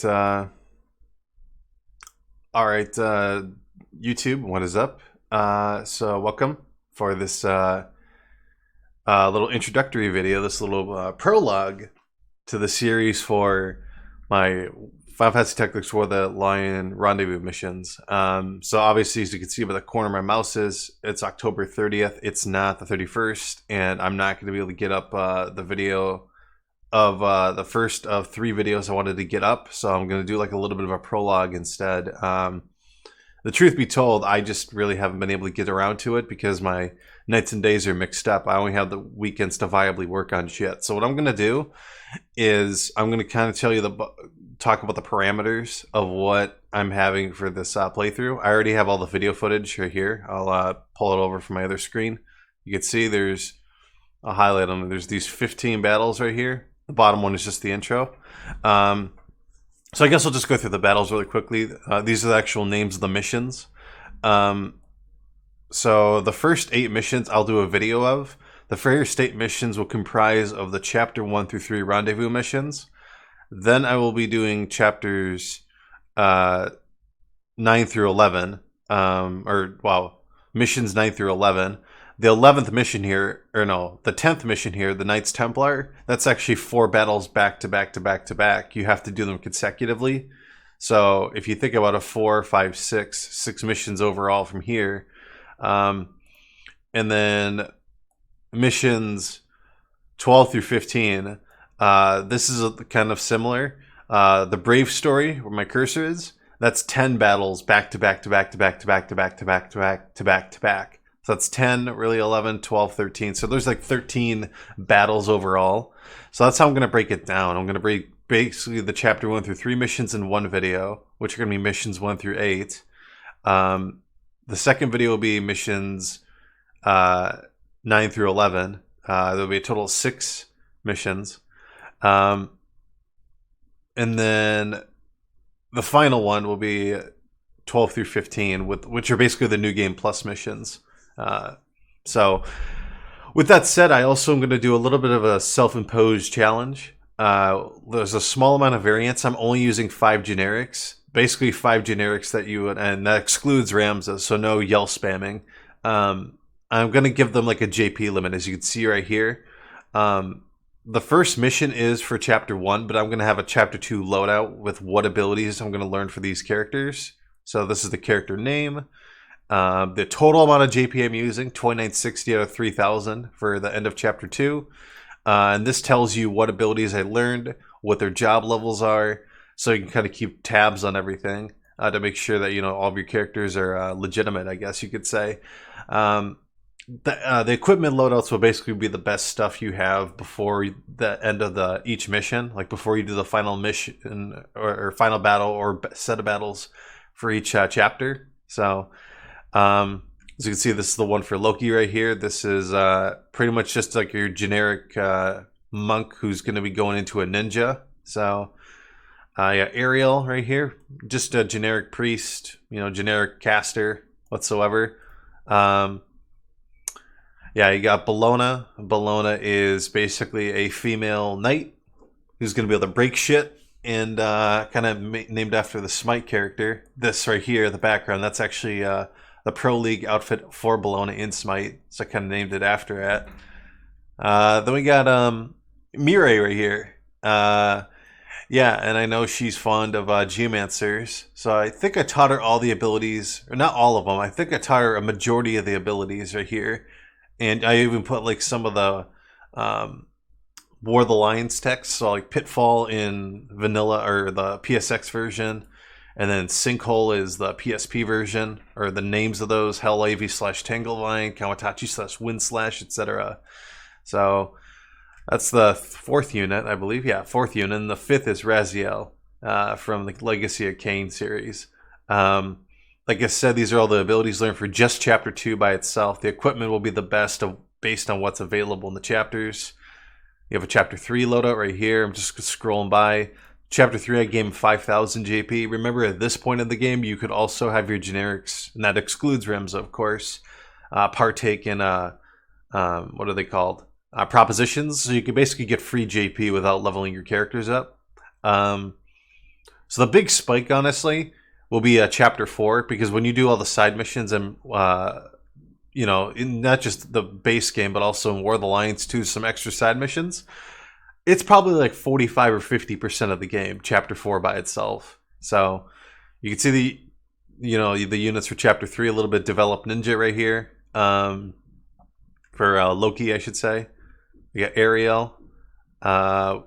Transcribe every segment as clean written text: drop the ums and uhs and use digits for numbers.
Uh, all right, YouTube, what is up? So welcome for this little introductory video, this little prologue to the series for my Final Fantasy Tactics War the Lion Rendezvous missions. So obviously, as you can see by the corner of my mouse is, it's October 30th. It's not the 31st, and I'm not going to be able to get up the video of the first of 3 videos I wanted to get up, so I'm going to do like a little bit of a prologue instead. The truth be told, I just really haven't been able to get around to it because my nights and days are mixed up. I only have the weekends to viably work on shit. So what I'm going to do is I'm going to kind of talk about the parameters of what I'm having for this playthrough. I already have all the video footage right here. I'll pull it over from my other screen. You can see I'll highlight them. There's these 15 battles right here. The bottom one is just the intro. So I guess I'll just go through the battles really quickly. These are the actual names of the missions. So the first 8 missions I'll do a video of. The first 8 missions will comprise of the chapter 1 through 3 rendezvous missions. Then I will be doing chapters 9 through 11. Missions 9 through 11. The 11th mission here, the 10th mission here, the Knights Templar, that's actually 4 battles back to back to back to back. You have to do them consecutively. So if you think about a 4, 5, 6 missions overall from here, and then missions 12 through 15, this is kind of similar. The Brave Story, where my cursor is, that's 10 battles back to back to back to back to back to back to back to back to back to back. So that's 10, really 11, 12, 13. So there's like 13 battles overall. So that's how I'm going to break it down. I'm going to break basically the chapter 1 through 3 missions in one video, which are going to be missions 1 through 8. The second video will be missions 9 through 11. There'll be a total of 6 missions. And then the final one will be 12 through 15, which are basically the New Game Plus missions. So with that said, I also am going to do a little bit of a self-imposed challenge. There's a small amount of variance. I'm only using 5 generics, basically 5 generics and that excludes Ramza, so no yell spamming. I'm going to give them like a JP limit, as you can see right here. The first mission is for chapter 1, but I'm going to have a chapter 2 loadout with what abilities I'm going to learn for these characters. So this is the character name. The total amount of JP I'm using, 2960 out of 3000 for the end of chapter 2. And this tells you what abilities I learned, what their job levels are, so you can kind of keep tabs on everything to make sure that all of your characters are legitimate, I guess you could say. The equipment loadouts will basically be the best stuff you have before the end of each mission, like before you do the final mission or final battle or set of battles for each chapter. So as you can see, this is the one for Loki right here. This is pretty much just like your generic monk who's going to be going into a ninja. So yeah, Ariel right here, just a generic priest, generic caster whatsoever. Yeah, you got Bellona. Bellona is basically a female knight who's going to be able to break shit, and kind of named after the Smite character. This right here, the background, that's actually the Prologue outfit for Bellona in Smite, so I kind of named it after it. Then we got Mireille right here. Yeah, and I know she's fond of geomancers, so I think I taught her all the abilities, or not all of them. I think I taught her a majority of the abilities right here, and I even put like some of the War of the Lions text, so like Pitfall in vanilla or the PSX version, and then Sinkhole is the PSP version, or the names of those: Hell AV / Tanglevine, Kawatachi / Windslash, etc. So that's the 4th unit, I believe. Yeah, 4th unit. And the 5th is Raziel from the Legacy of Kain series. Like I said, these are all the abilities learned for just Chapter 2 by itself. The equipment will be the best based on what's available in the chapters. You have a Chapter 3 loadout right here. I'm just scrolling by. Chapter 3, I gave him 5,000 JP. Remember, at this point in the game, you could also have your generics, and that excludes Remza, of course, partake in, what are they called? Propositions. So you can basically get free JP without leveling your characters up. So the big spike, honestly, will be chapter 4, because when you do all the side missions and in not just the base game but also in War of the Lions too, some extra side missions, it's probably like 45 or 50% of the game, chapter 4 by itself. So you can see the units for chapter 3 a little bit. Developed ninja right here, for Loki, I should say. We got Ariel. I'm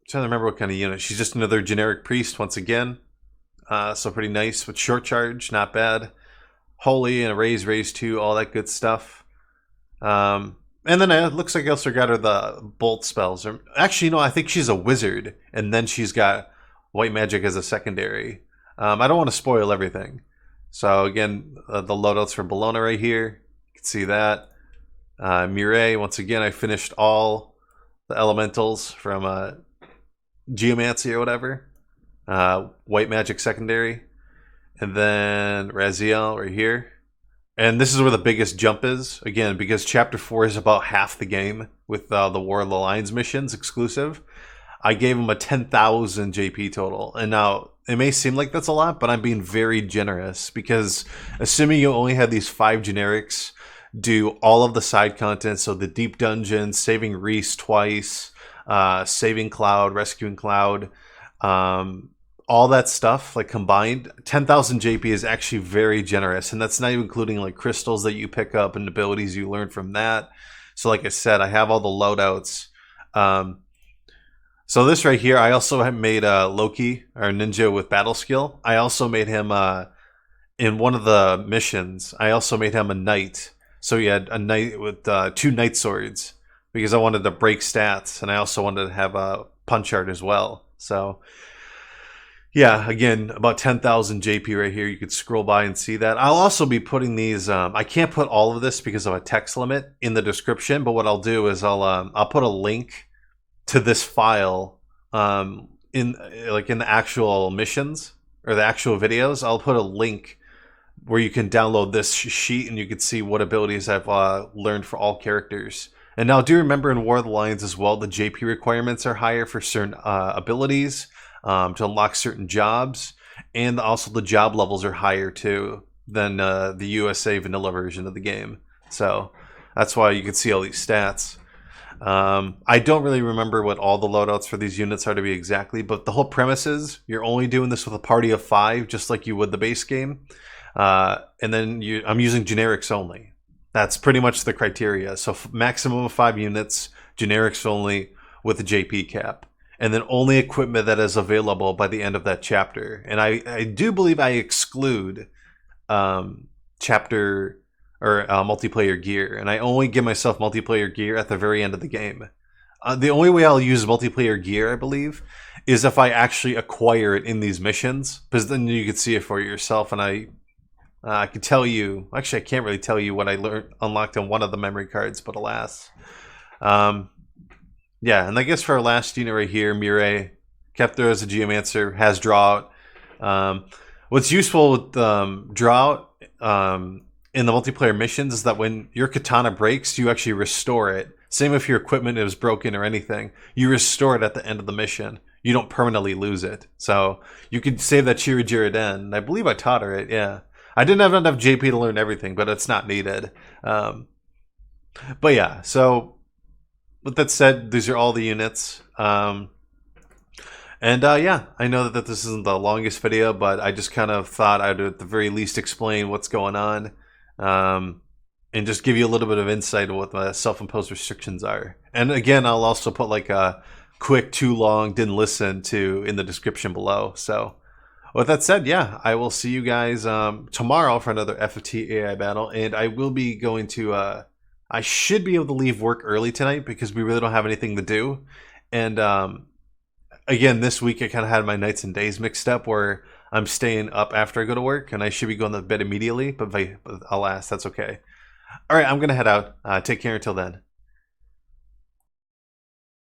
trying to remember what kind of unit. She's just another generic priest once again. So pretty nice with short charge, not bad. Holy and a raise 2, all that good stuff. And then it looks like I also got her the bolt spells. Actually, no, I think she's a wizard, and then she's got white magic as a secondary. I don't want to spoil everything. So again, the loadouts for Bologna right here. You can see that. Mireille, once again, I finished all the elementals from Geomancy or whatever. White magic secondary. And then Raziel right here. And this is where the biggest jump is. Again, because chapter 4 is about half the game with the War of the Lions missions exclusive. I gave him a 10,000 JP total. And now, it may seem like that's a lot, but I'm being very generous. Because assuming you only had these 5 generics do all of the side content, so the deep dungeon, saving Reese twice, saving Cloud, rescuing Cloud, all that stuff like combined, 10,000 JP is actually very generous, and that's not even including like crystals that you pick up and abilities you learn from that. So like I said, I have all the loadouts. So this right here, I also have made Loki, our ninja with battle skill. I also made him in one of the missions. I also made him a knight. So he had a knight with 2 knight swords, because I wanted to break stats, and I also wanted to have a punch art as well. So yeah, again, about 10,000 JP right here. You could scroll by and see that. I'll also be putting these. I can't put all of this because of a text limit in the description. But what I'll do is I'll put a link to this file in the actual missions or the actual videos. I'll put a link where you can download this sheet and you can see what abilities I've learned for all characters. And now, do remember in War of the Lions as well, the JP requirements are higher for certain abilities. To unlock certain jobs, and also the job levels are higher too than the USA vanilla version of the game. So that's why you can see all these stats. I don't really remember what all the loadouts for these units are to be exactly, but the whole premise is you're only doing this with a party of 5, just like you would the base game. And then I'm using generics only. That's pretty much the criteria. So maximum of 5 units, generics only with a JP cap. And then only equipment that is available by the end of that chapter. And I do believe I exclude chapter or multiplayer gear. And I only give myself multiplayer gear at the very end of the game. The only way I'll use multiplayer gear, I believe, is if I actually acquire it in these missions. Because then you can see it for yourself. And I can tell you... Actually, I can't really tell you what I unlocked on one of the memory cards, but alas. Yeah, and I guess for our last unit right here, Mireille, kept there as a Geomancer, has draw out. What's useful with draw out in the multiplayer missions is that when your katana breaks, you actually restore it. Same if your equipment is broken or anything. You restore it at the end of the mission. You don't permanently lose it. So you could save that Chirujiraden. I believe I taught her it, yeah. I didn't have enough JP to learn everything, but it's not needed. But yeah, so... With that said, these are all the units. Yeah, I know that this isn't the longest video, but I just kind of thought I'd at the very least explain what's going on and just give you a little bit of insight of what the self-imposed restrictions are. And again, I'll also put like a quick, too long, didn't listen to in the description below. So with that said, yeah, I will see you guys tomorrow for another FFT AI battle, and I will be going to... I should be able to leave work early tonight because we really don't have anything to do. And again, this week I kind of had my nights and days mixed up where I'm staying up after I go to work and I should be going to bed immediately. But alas, that's okay. All right, I'm going to head out. Take care until then.